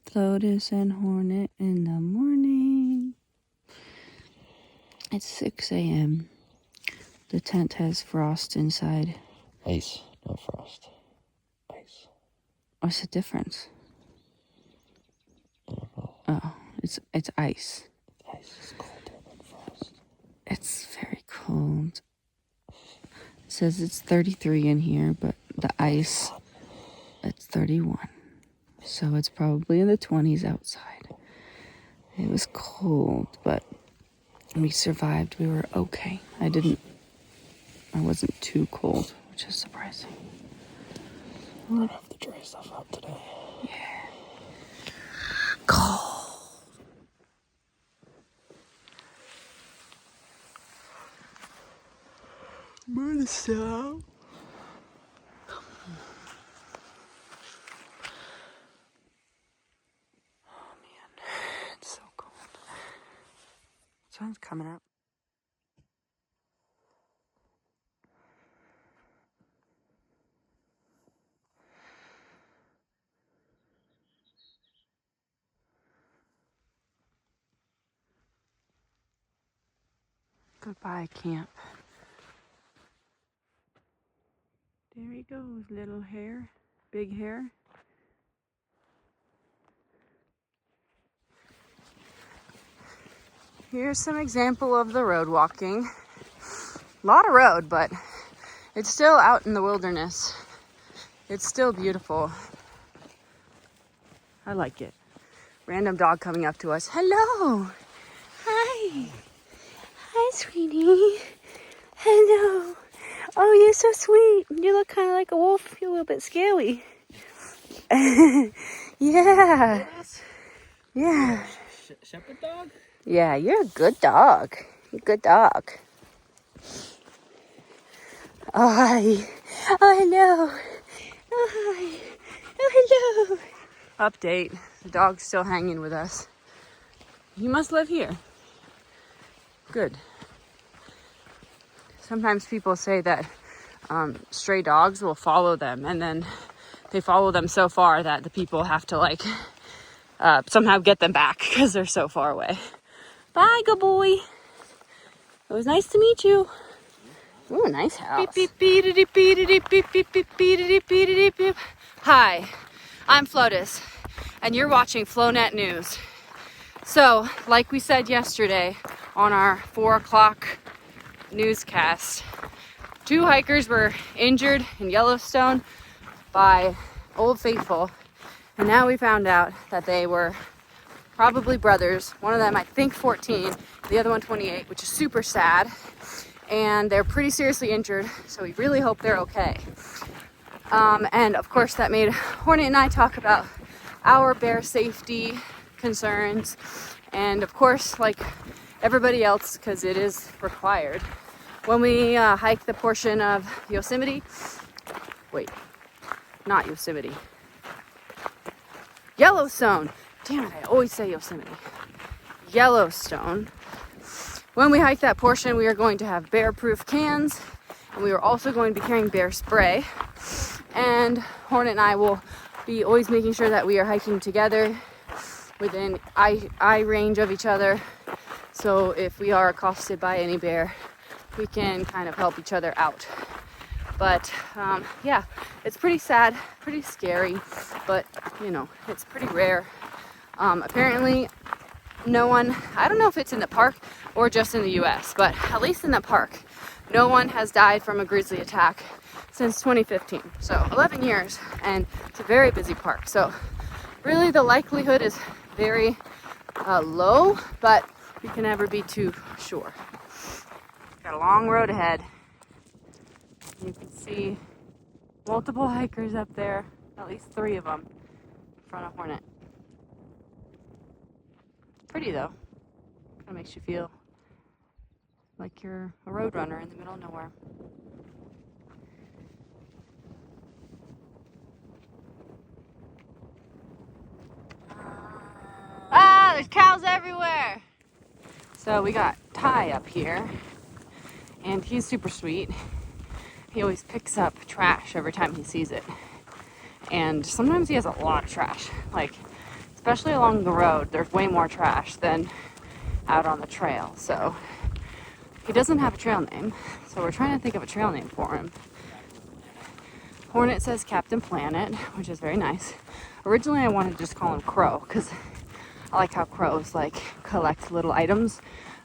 Flotus and Hornet in the morning. It's 6 a.m. The tent has frost inside. Ice, not frost. Ice. What's the difference? I don't know. Oh, it's ice. Ice is colder than frost. It's very cold. It says it's 33 in here, but the ice, it's 31. So it's probably in the 20s outside. It was cold, but we survived. We were okay. I wasn't too cold, which is surprising. We're gonna have to dry stuff out today. Yeah. Cold. Marissa. Oh man, it's so cold. Sun's coming up. Goodbye, camp. There he goes, little hair, big hair. Here's some example of the road walking. A lot of road, but it's still out in the wilderness. It's still beautiful. I like it. Random dog coming up to us. Hello. Hi. Hi, sweetie. Hello. Oh, you're so sweet. You look kind of like a wolf. You're a little bit scary. Yeah. Yeah. Shepherd dog? Yeah, you're a good dog. You're a good dog. Oh, hi. Oh, hello. Oh, hi. Oh, hello. Update. The dog's still hanging with us. He must live here. Good. Sometimes people say that stray dogs will follow them, and then they follow them so far that the people have to like somehow get them back because they're so far away. Bye, good boy. It was nice to meet you. Ooh, nice house. Hi, I'm Flotus, and you're watching FloNet News. So, like we said yesterday on our 4 o'clock newscast, 2 hikers were injured in Yellowstone by Old Faithful, and now we found out that they were probably brothers. One of them, I think, 14, the other one 28, which is super sad, and they're pretty seriously injured, so we really hope they're okay. And of course that made Hornet and I talk about our bear safety concerns, and of course, like everybody else, because it is required, when we hike the portion of Yosemite, not Yosemite, Yellowstone. Damn it, I always say Yosemite. Yellowstone. When we hike that portion, we are going to have bear-proof cans, and we are also going to be carrying bear spray. And Hornet and I will be always making sure that we are hiking together within eye range of each other. So if we are accosted by any bear, we can kind of help each other out. But yeah, it's pretty sad, pretty scary, but you know, it's pretty rare. Apparently no one, I don't know if it's in the park or just in the US, but at least in the park, no one has died from a grizzly attack since 2015. So 11 years, and it's a very busy park. So really the likelihood is very low, but you can never be too sure. Got a long road ahead. You can see multiple hikers up there, at least 3 of them in front of Hornet. Pretty though. Kind of makes you feel like you're a road runner in the middle of nowhere. Ah, there's cows everywhere. So we got Ty up here, and he's super sweet. He always picks up trash every time he sees it. And sometimes he has a lot of trash. Like, this especially along the road, there's way more trash than out on the trail. So he doesn't have a trail name, so we're trying to think of a trail name for him. Hornet says Captain Planet, which is very nice. Originally I wanted to just call him Crow because I like how crows like collect little items,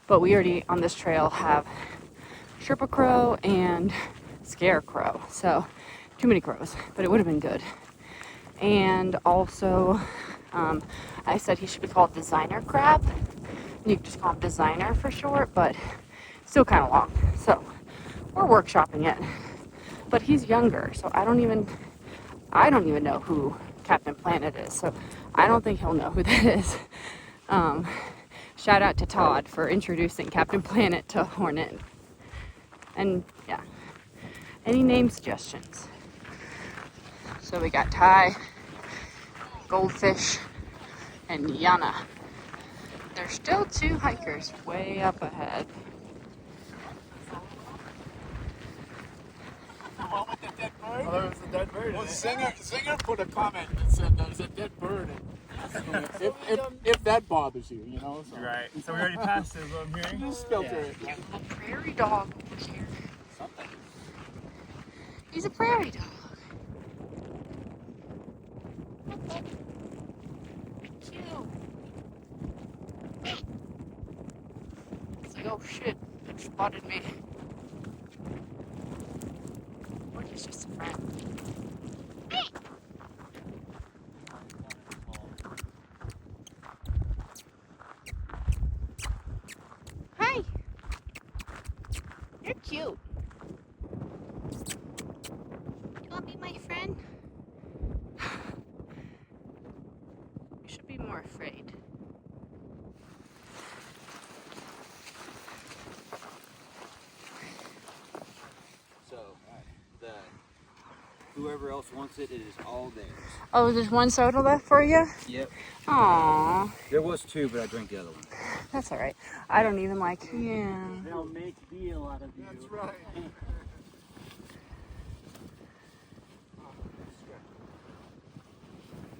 but we already on this trail have Sherpa Crow and Scarecrow, so too many crows, but it would have been good. And also I said he should be called Designer Crab. You can just call him Designer for short, but still kind of long, so we're workshopping it. But he's younger, so I don't even know who Captain Planet is, so I don't think he'll know who that is. Shout out to Todd for introducing Captain Planet to Hornet. And yeah, any name suggestions? So we got Ty, Goldfish, and Yana. There's still 2 hikers way up ahead. With the dead bird? Oh, there was a dead bird. Well, Singer put a comment that said there's a dead bird. If that bothers you, you know. So. Right. So we already passed it, is what I'm hearing. Just filter it. Yeah, a prairie dog over here. Something. He's a prairie dog. Cute. It's like, oh shit, it spotted me. Or he's just a friend. Hi. You're cute. You wanna be my friend? You should be more afraid. So, whoever else wants it, it is all theirs. Oh, there's 1 soda left for you? Yep. Aww, There was 2, but I drank the other one. that's all right. I don't even like. Yeah. They'll make deal out of you. That's right.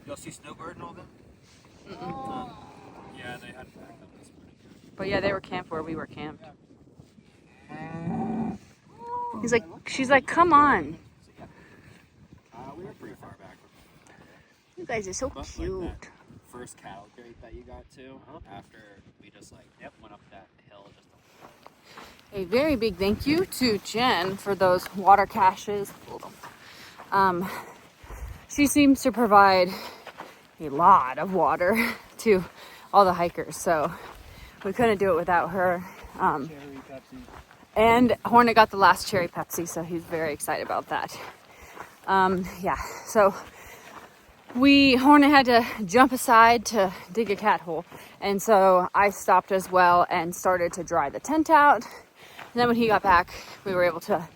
Y'all see Snowbird and all them? Yeah, they had back up this morning. But yeah, they were camped where we were camped. She's like, come on. We were pretty far back. You guys are so But like cute. that first cattle crate that you got to, after we just like went up that hill just A very big thank you to Jen for those water caches. She seems to provide a lot of water to all the hikers, so we couldn't do it without her. cherry Pepsi. And Hornet got the last cherry Pepsi, so he's very excited about that. Yeah, so Hornet had to jump aside to dig a cat hole, and so I stopped as well and started to dry the tent out. And then when he got back, we were able to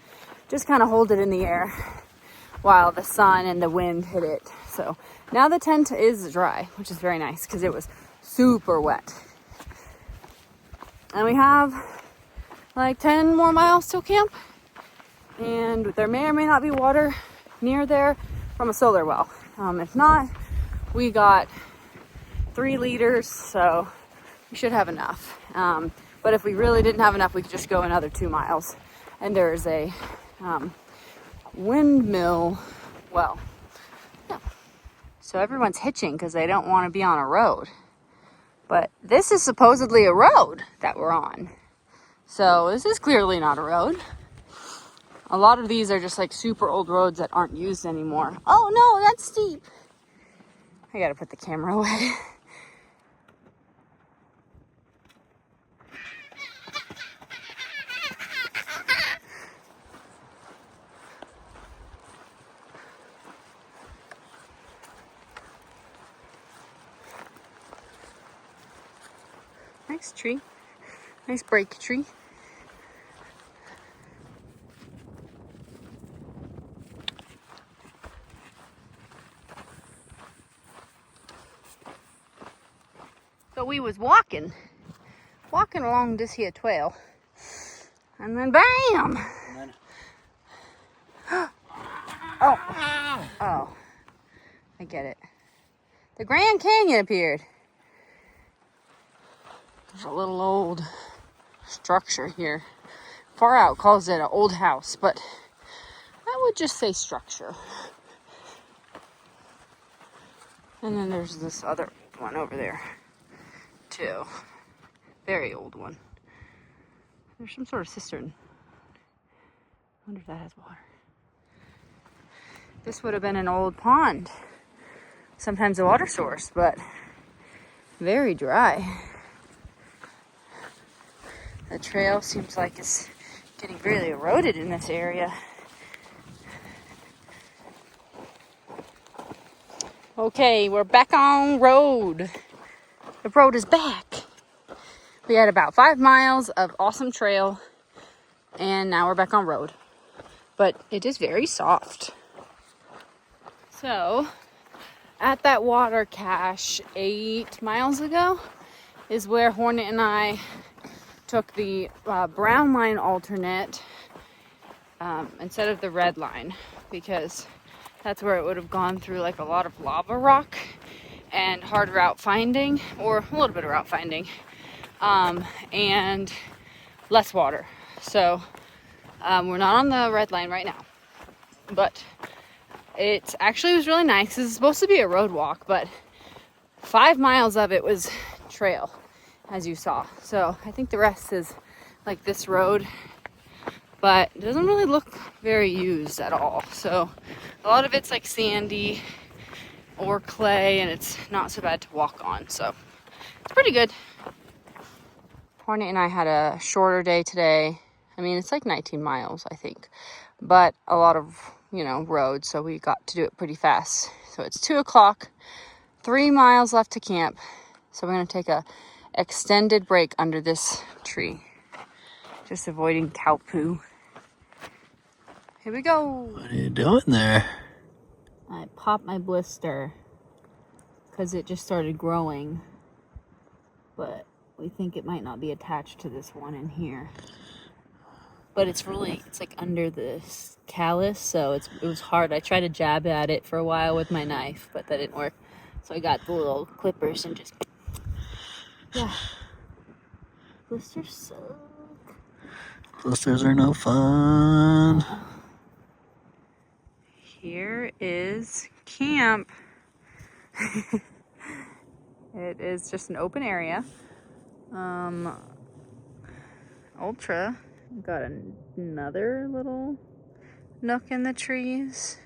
just kind of hold it in the air while the sun and the wind hit it. So now the tent is dry, which is very nice because it was super wet. And we have like 10 more miles till camp, and there may or may not be water near there from a solar well. If not, we got 3 liters, so we should have enough. But if we really didn't have enough, we could just go another 2 miles. And there's a windmill well. Yeah. So everyone's hitching because they don't want to be on a road. But this is supposedly a road that we're on. So this is clearly not a road. A lot of these are just like super old roads that aren't used anymore. Oh no, that's steep. I gotta put the camera away. Nice tree. Nice break tree. So we was walking along this here trail, and then bam! Oh, I get it. The Grand Canyon appeared. There's a little old structure here. Far Out calls it an old house, but I would just say structure. And then there's this other one over there, too. Very old one. There's some sort of cistern. I wonder if that has water. This would have been an old pond. Sometimes a water source, but very dry. The trail seems like it's getting really eroded in this area. Okay, we're back on road. The road is back. We had about 5 miles of awesome trail, and now we're back on road. But it is very soft. So, at that water cache 8 miles ago is where Hornet and I took the brown line alternate instead of the red line, because that's where it would have gone through like a lot of lava rock and hard route finding, or a little bit of route finding, and less water. So we're not on the red line right now, but it actually was really nice. It's supposed to be a road walk, but 5 miles of it was trail, as you saw. So I think the rest is like this road, but it doesn't really look very used at all. So a lot of it's like sandy or clay, and it's not so bad to walk on. So it's pretty good. Hornet and I had a shorter day today. I mean, it's like 19 miles, I think, but a lot of, roads. So we got to do it pretty fast. So it's 2 o'clock, 3 miles left to camp. So we're going to take a extended break under this tree. Just avoiding cow poo. Here we go. What are you doing there? I popped my blister because it just started growing. But we think it might not be attached to this one in here. But it's like under this callus, so it was hard. I tried to jab at it for a while with my knife, but that didn't work. So I got the little clippers and just, yeah. Blisters suck. Blisters are no fun. Here is camp. It is just an open area. Ultra got another little nook in the trees.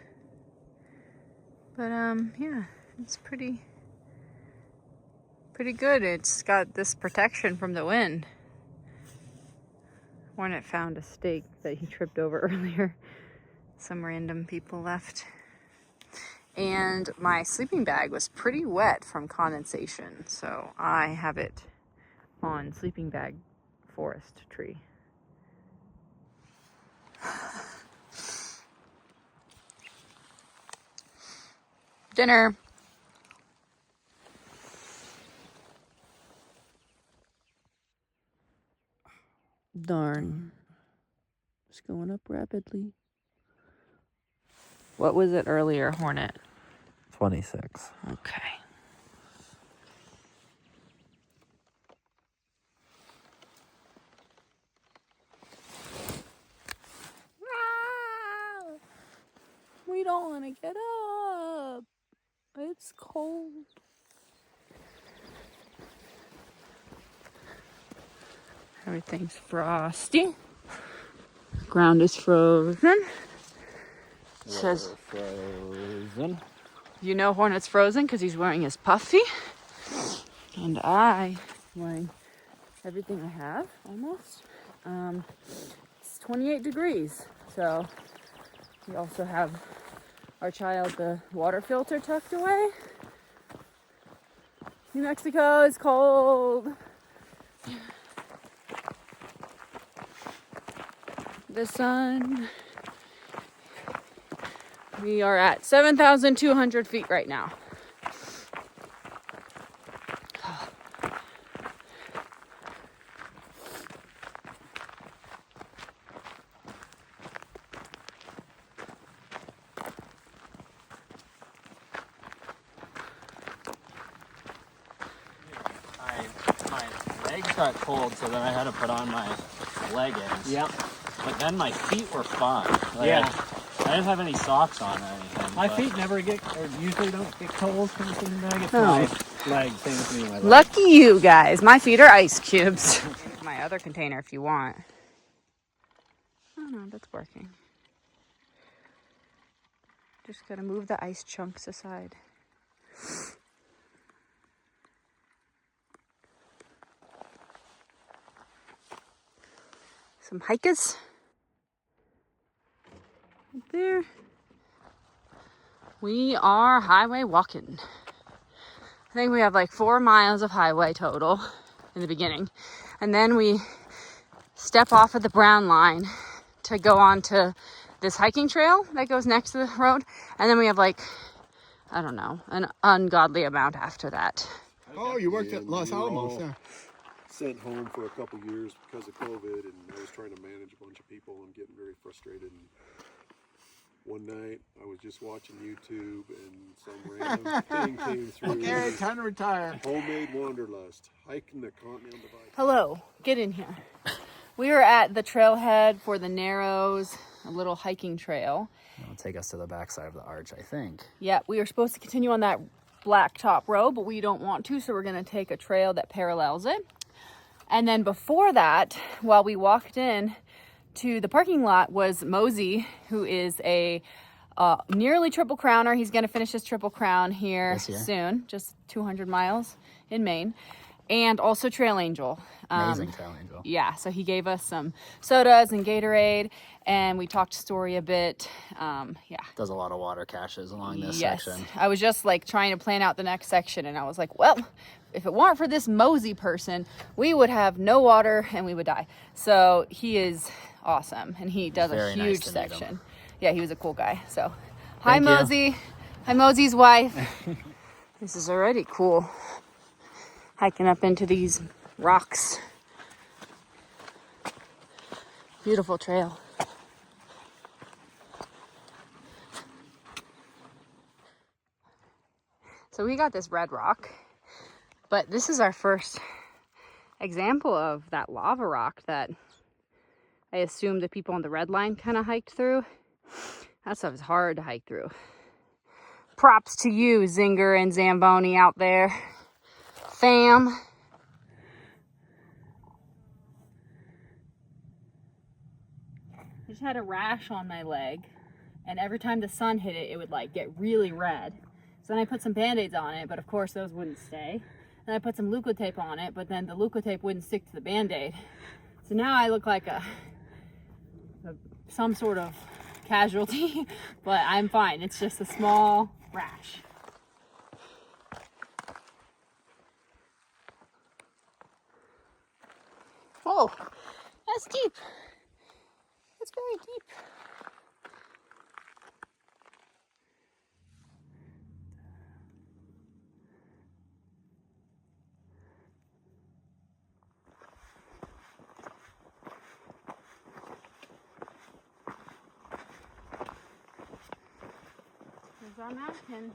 But yeah, it's pretty good. It's got this protection from the wind. Hornet found a stake that he tripped over earlier. Some random people left. And my sleeping bag was pretty wet from condensation, so I have it on sleeping bag forest tree. Dinner. Darn. It's going up rapidly. What was it earlier, Hornet? 26. Okay. We don't want to get up. It's cold. Everything's frosty. Ground is frozen. It says Frozen. Hornet's frozen because he's wearing his puffy. And I am wearing everything I have, almost. It's 28 degrees. So we also have our child the water filter tucked away. New Mexico is cold. The sun. We are at 7,200 feet right now. got cold, so then I had to put on my leggings. Yep. But then my feet were fine. Like, Yeah. I didn't have any socks on or anything. My but- feet never get, or usually don't get cold from the bag. It's Oh. my legs. Same with me, my legs. Lucky you guys. My feet are ice cubes. My other container if you want. Oh no, that's working. Just gotta move the ice chunks aside. Some hikers. Right there. We are highway walking. I think we have like 4 miles of highway total in the beginning. And then we step off of the brown line to go on to this hiking trail that goes next to the road. And then we have like, I don't know, an ungodly amount after that. Oh, you worked at Los we were Alamos, all yeah. Sent home for a couple years because of COVID, and I was trying to manage a bunch of people and getting very frustrated. And one night I was just watching YouTube, and some random thing came through. Okay, time to retire. Homemade wanderlust, hiking the Continental Divide. Hello, get in here. We were at the trailhead for the Narrows, a little hiking trail. It'll take us to the backside of the arch, I think. Yeah, we were supposed to continue on that blacktop road, but we don't want to, so we're gonna take a trail that parallels it. And then before that, while we walked in to the parking lot, was Mosey, who is a nearly Triple Crowner. He's gonna finish his Triple Crown here soon, just 200 miles in Maine. And also Trail Angel. Amazing Trail Angel. Yeah, so he gave us some sodas and Gatorade, and we talked story a bit. Yeah. Does a lot of water caches along this Yes. section. I was just like trying to plan out the next section, and I was like, well, if it weren't for this Mosey person, we would have no water and we would die. So he is awesome, and he does Very a nice huge to meet section. him. Yeah, he was a cool guy. So, hi Thank you. Mosey. Hi Mosey's wife. This is already cool. Hiking up into these rocks. Beautiful trail. So we got this red rock, but this is our first example of that lava rock that I assume the people on the red line kind of hiked through. That stuff is hard to hike through. Props to you, Zinger and Zamboni out there. Fam. I just had a rash on my leg, and every time the sun hit it, it would like get really red. So then I put some Band-Aids on it, but of course those wouldn't stay. Then I put some Leukotape on it, but then the Leukotape wouldn't stick to the Band-Aid. So now I look like some sort of casualty, but I'm fine. It's just a small rash. Oh, that's deep. That's very deep. There's our mountain.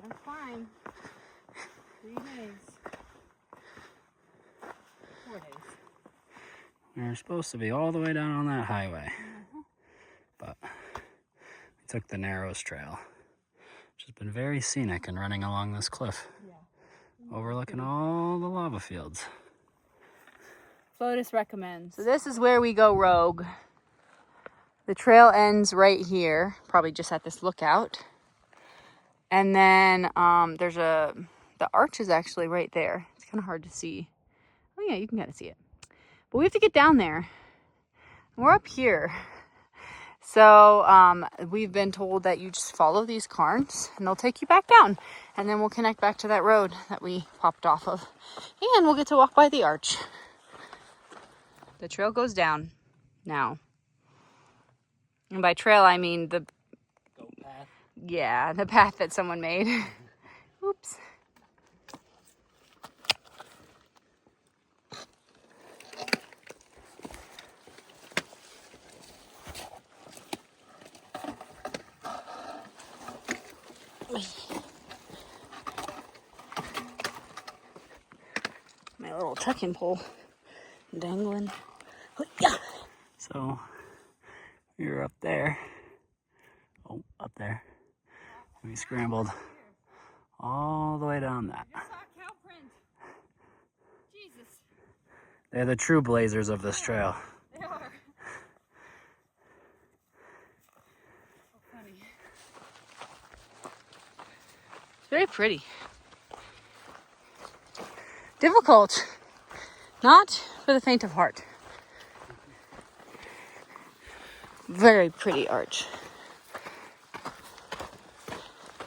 That's fine. 3 days. 4 days. We were supposed to be all the way down on that highway, but we took the Narrows Trail, which has been very scenic and running along this cliff, overlooking all the lava fields. Fotis recommends. So this is where we go rogue. The trail ends right here, probably just at this lookout. And then the arch is actually right there. It's kind of hard to see. Oh yeah, you can kind of see it. But we have to get down there. We're up here. So we've been told that you just follow these cairns and they'll take you back down. And then we'll connect back to that road that we popped off of. And we'll get to walk by the arch. The trail goes down now. And by trail, I mean the path. Yeah, the path that someone made. Oops. My a little trekking pole dangling. Yeah. So we were up there. Oh, up there. And we scrambled all the way down that. Jesus. They're the true blazers of this trail. They are. So funny. It's very pretty. Difficult. Not for the faint of heart. Very pretty arch.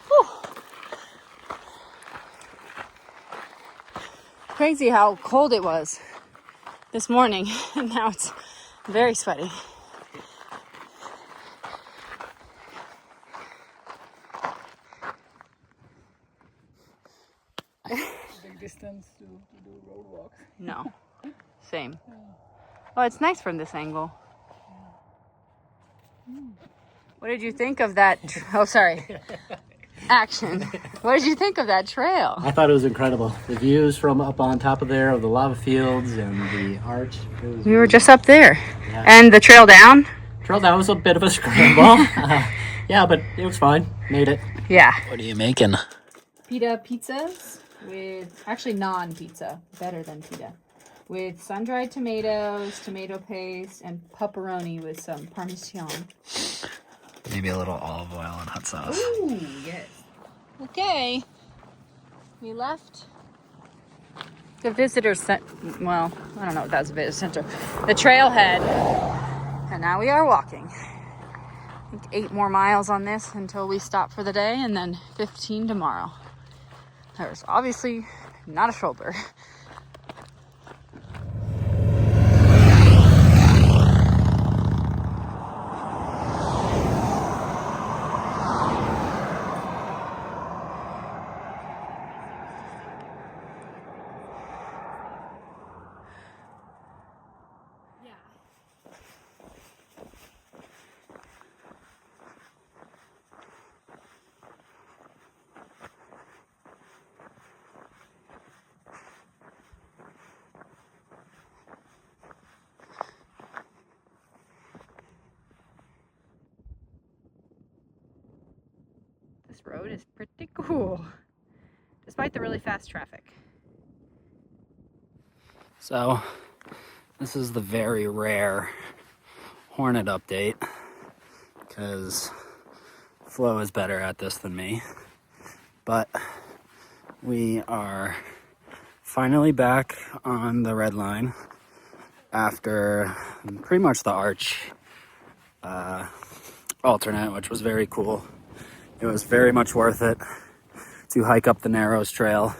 Whew. Crazy how cold it was this morning, and now it's very sweaty. Big distance to do road walk. No, same. Oh, it's nice from this angle. What did you think of that? Oh, sorry. Action. What did you think of that trail? I thought it was incredible. The views from up on top of there of the lava fields and the arch. We were just up there. Yeah. And the trail down? Trail down was a bit of a scramble. Yeah, but it was fine. Made it. Yeah. What are you making? Pita pizzas with, actually non-pizza, better than pita, with sun-dried tomatoes, tomato paste, and pepperoni with some parmesan. Maybe a little olive oil and hot sauce. Ooh, yes. Okay. We left the visitor center. Well, I don't know if that's a visitor center. The trailhead. And now we are walking. I think 8 more miles on this until we stop for the day, and then 15 tomorrow. There's obviously not a shoulder. This road is pretty cool, despite the really fast traffic. So, this is the very rare Hornet update, because Flo is better at this than me. But we are finally back on the red line after pretty much the arch alternate, which was very cool. It was very much worth it to hike up the Narrows Trail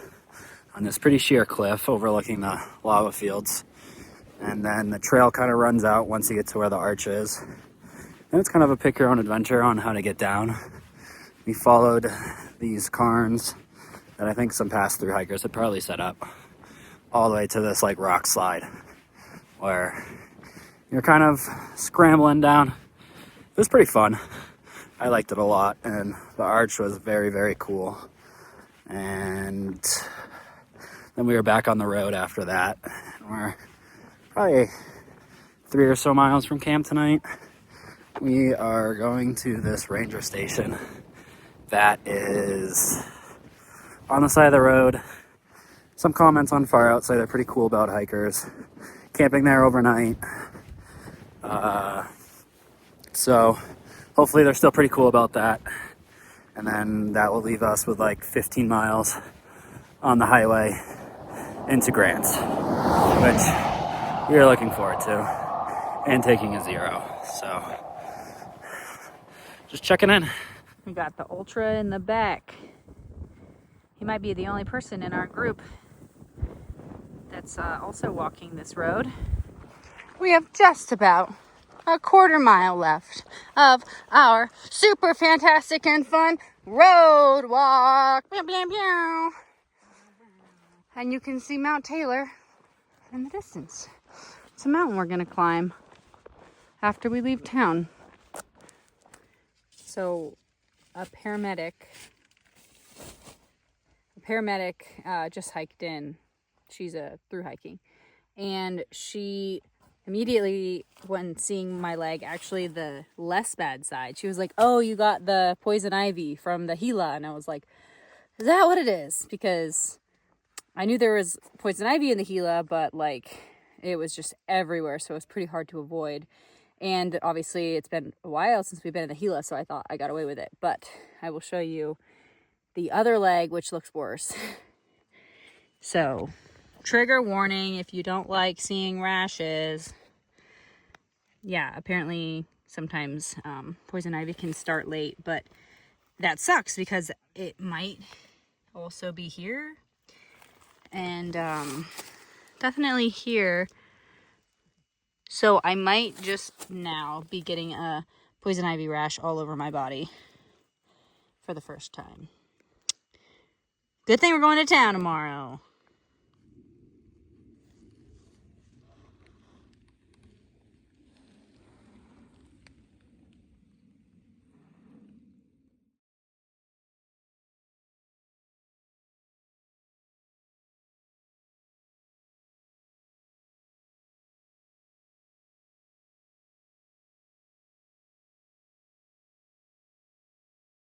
on this pretty sheer cliff overlooking the lava fields. And then the trail kind of runs out once you get to where the arch is. And it's kind of a pick your own adventure on how to get down. We followed these cairns that I think some pass-through hikers had probably set up all the way to this like rock slide where you're kind of scrambling down. It was pretty fun. I liked it a lot, and the arch was very, very cool. And then we were back on the road after that. We're probably 3 or so miles from camp tonight. We are going to this ranger station that is on the side of the road. Some comments on Far Out say they're pretty cool about hikers camping there overnight. So hopefully they're still pretty cool about that. And then that will leave us with like 15 miles on the highway into Grants, which we are looking forward to, and taking a 0. So just checking in. We got the Ultra in the back. He might be the only person in our group that's also walking this road. We have just about a quarter mile left of our super fantastic and fun road walk. Pew, pew, pew. And you can see Mount Taylor in the distance. It's a mountain we're going to climb after we leave town. So a paramedic just hiked in She's through hiking. And she immediately, when seeing my leg, actually the less bad side, she was like, oh, you got the poison ivy from the Gila. And I was like, is that what it is? Because I knew there was poison ivy in the Gila, but like it was just everywhere. So it was pretty hard to avoid. And obviously it's been a while since we've been in the Gila, so I thought I got away with it. But I will show you the other leg, which looks worse. So, trigger warning if you don't like seeing rashes. Yeah, apparently sometimes poison ivy can start late, but that sucks because it might also be here. And definitely here. So I might just now be getting a poison ivy rash all over my body for the first time. Good thing we're going to town tomorrow.